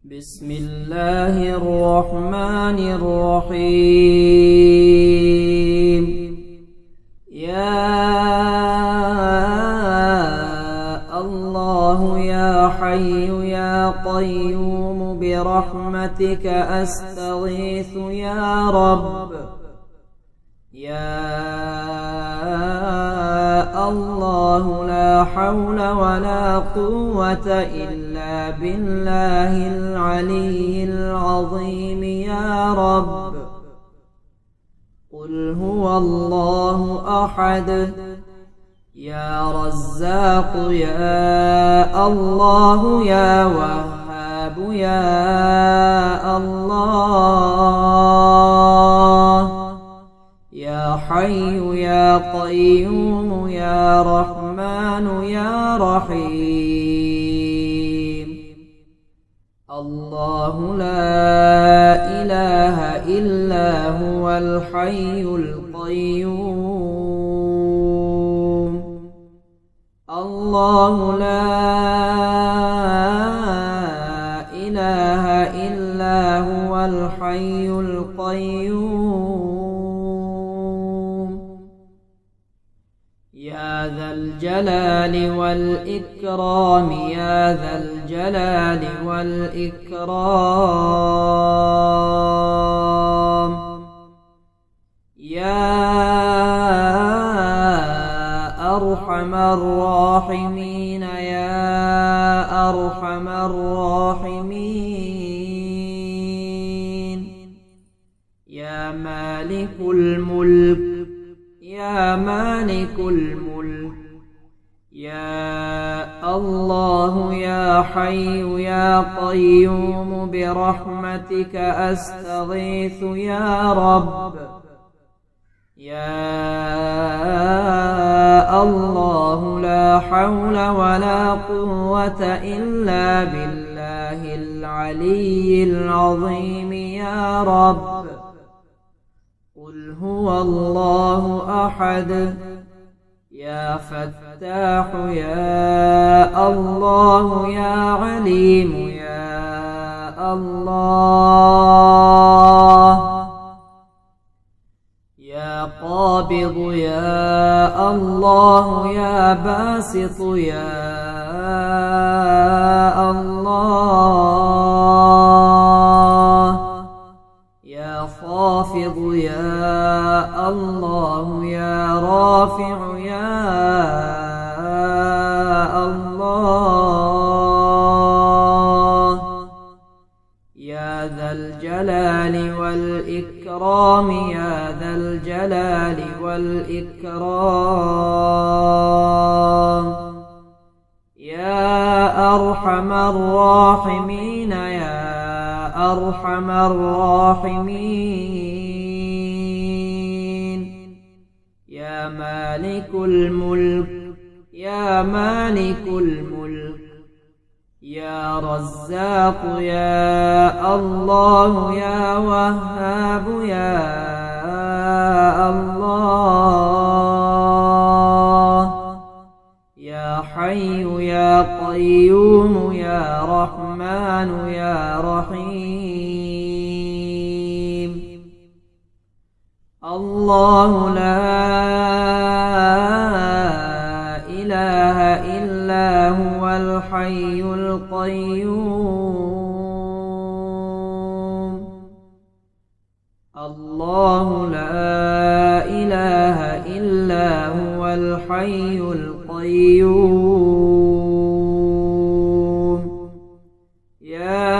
بسم الله الرحمن الرحيم. يا الله يا حي يا قيوم برحمتك أستغيث يا رب. يا الله لا حول ولا قوة إلا بالله العلي العظيم يا رب. قل هو الله أحد. يا رزاق يا الله يا وهاب يا الله. يا حي يا قيوم يا رحمن يا رحيم. الله لا إله إلا هو الحي القيوم. الله لا إله إلا هو الحي القيوم. يا ذا الجلال والإكرام يا ذا الجلال والإكرام. يا أرحم الراحمين يا أرحم الراحمين. يا مالك الملك يا مالك الملك. يا الله يا حي يا قيوم برحمتك أستغيث يا رب. يا الله لا حول ولا قوة إلا بالله العلي العظيم يا رب. قل هو الله أحد. يا فتاح يا الله يا عليم يا الله. يا قابض يا الله يا باسط يا الله. يا خافض يا الله يا رافع يا الله. يا ذا الجلال والإكرام يا ذا الجلال والإكرام. يا أرحم الراحمين يا أرحم الراحمين. يا مالك الملك يا مالك الملك. يا رزاق يا الله يا وهاب يا الله. يا حي يا قيوم يا رحمن يا رحيم. الله لا إله إلا هو الحي القيوم. الله لا إله إلا هو الحي القيوم. يا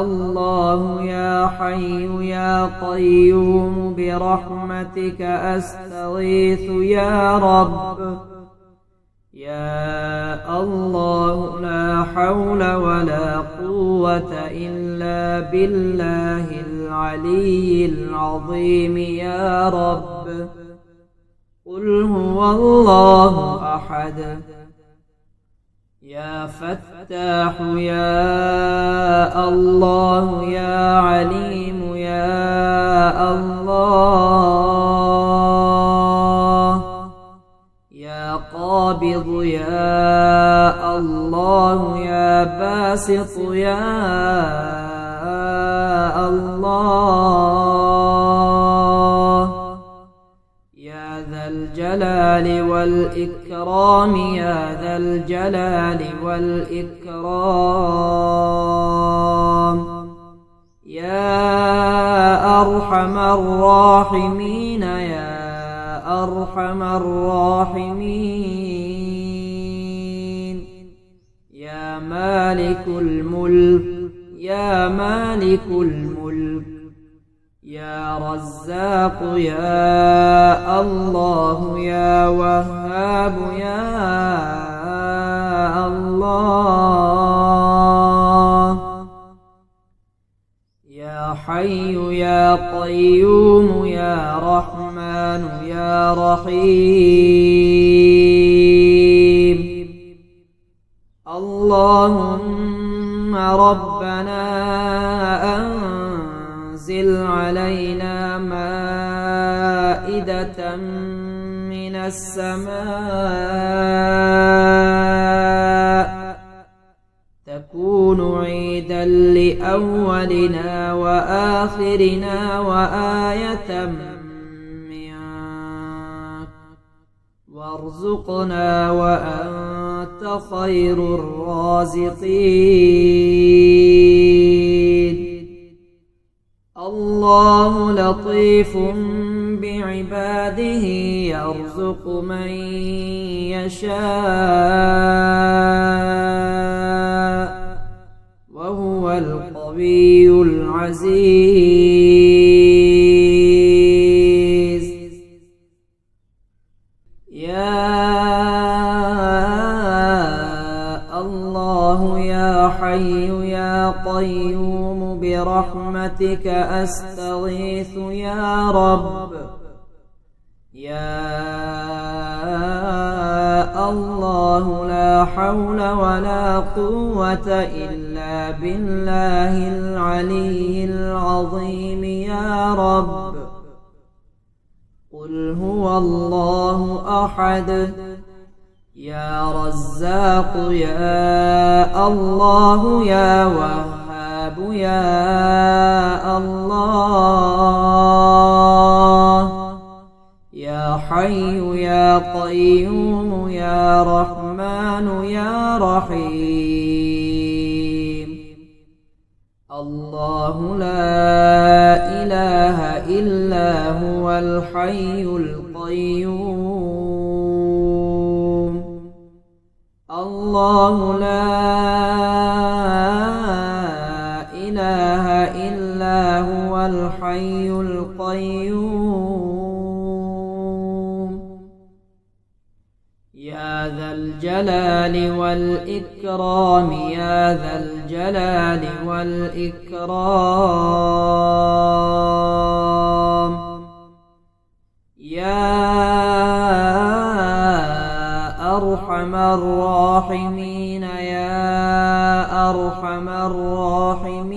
الله يا حي يا قيوم برحمتك أستغيث يا رب. يا الله لا حول ولا قوة إلا بالله العلي العظيم يا رب. قل هو الله أحد. يا فتاح يا الله يا عليم يا الله. يا قادر قابض يا الله يا باسط يا الله يا ذا الجلال والإكرام يا ذا الجلال والإكرام يا أرحم الراحمين يا أرحم الراحمين يا مالك الملك يا مالك الملك يا رزاق يا الله يا وهاب يا الله يا حي يا قيوم يا رحمن يا رحيم اللهم ربنا أنزل علينا مائدة من السماء تكون عيدا لأولنا وآخرنا وآية منك وارزقنا وأنت خير الرازقين الله لطيف بعباده يرزق من يشاء وهو القوي العزيز يا الله يا حي يا قيوم برحمتك أستغيث يا رب يا الله لا حول ولا قوة إلا بالله العلي العظيم يا رب قل هو الله أحد يا رزاق يا الله يا وهاب يا الله يا حي يا قيوم يا رحمن يا رحيم الله لا إله إلا هو الحي القيوم الله لا إله إلا هو الحي القيوم يا ذا الجلال والإكرام يا ذا الجلال والإكرام يا أرحم الراحمين يا أرحم الراحمين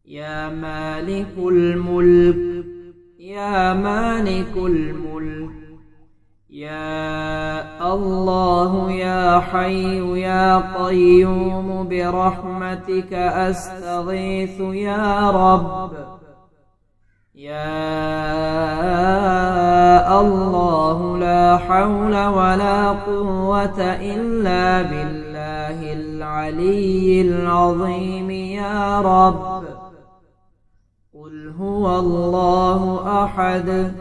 يا مالك الملك يا مالك الملك يا الله يا حي يا قيوم برحمتك أستغيث يا رب يا الله لا حول ولا قوة إلا بالله العلي العظيم يا رب قل هو الله أحد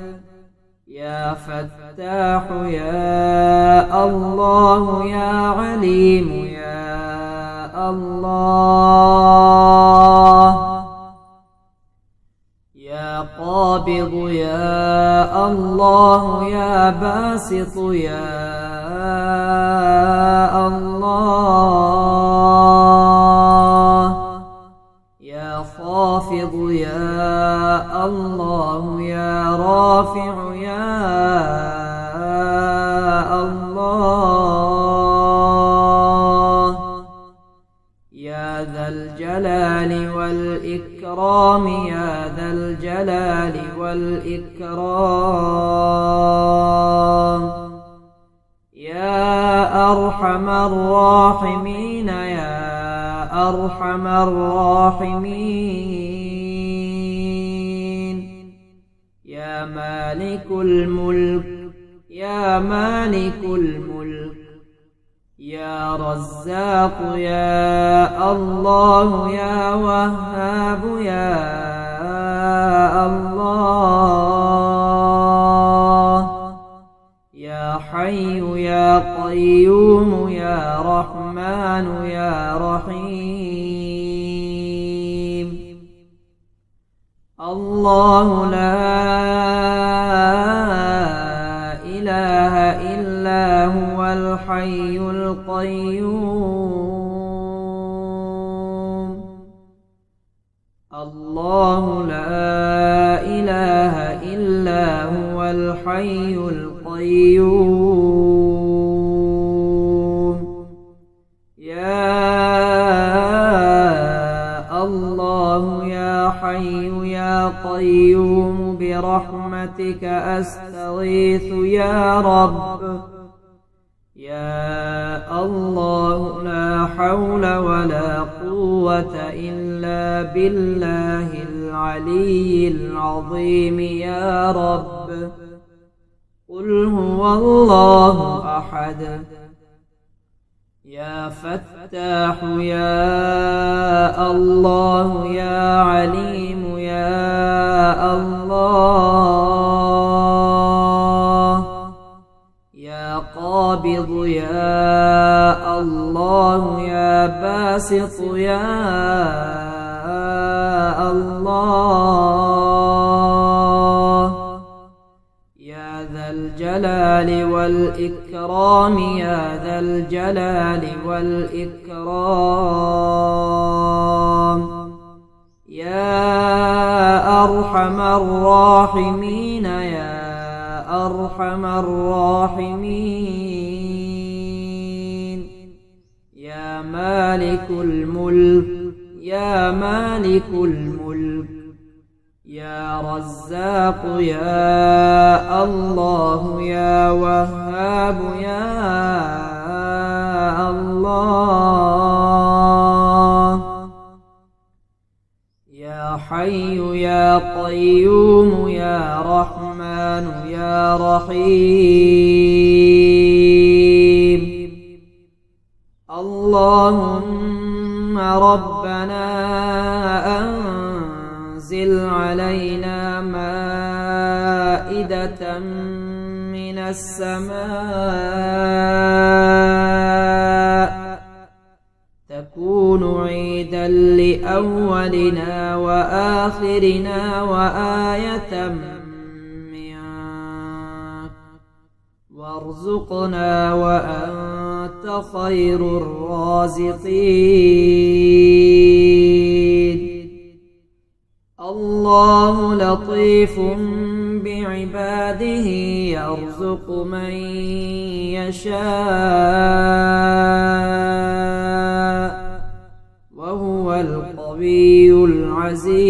يا فتاح يا الله يا عليم يا الله يا قابض يا الله يا باسط يا الله يا خافض يا الله يا رافع يا الله يا ذا الجلال والإكرام يا ذا الجلال والإكرام أرحم الراحمين يا أرحم الراحمين يا مالك الملك يا مالك الملك يا رزاق يا الله يا وهاب يا الله يا حي يا قيوم يا رحمن يا رحيم الله لا إله إلا هو الحي القيوم الله لا إله إلا هو الحي القيوم يا الله يا حي يا قيوم برحمتك أستغيث يا رب يا الله لا حول ولا قوة إلا بالله العلي العظيم يا رب قل هو الله أحد يا فتاح يا الله يا عليم يا الله يا قابض يا الله يا باسط يا الله يا ذا الجلال والإكرام يا ذا الجلال والإكرام يا أرحم الراحمين يا أرحم الراحمين يا مالك الملك يا مالك الملك يا رزاق يا الله يا وهاب يا الله يا حي يا قيوم يا رحمن يا رحيم اللهم ربنا أنزل علينا مائدة من السماء تكون عيدا لأولنا وآخرنا وآية منك وارزقنا وأنت خير الرازقين الله لطيف بعباده يرزق من يشاء وهو القوي العزيز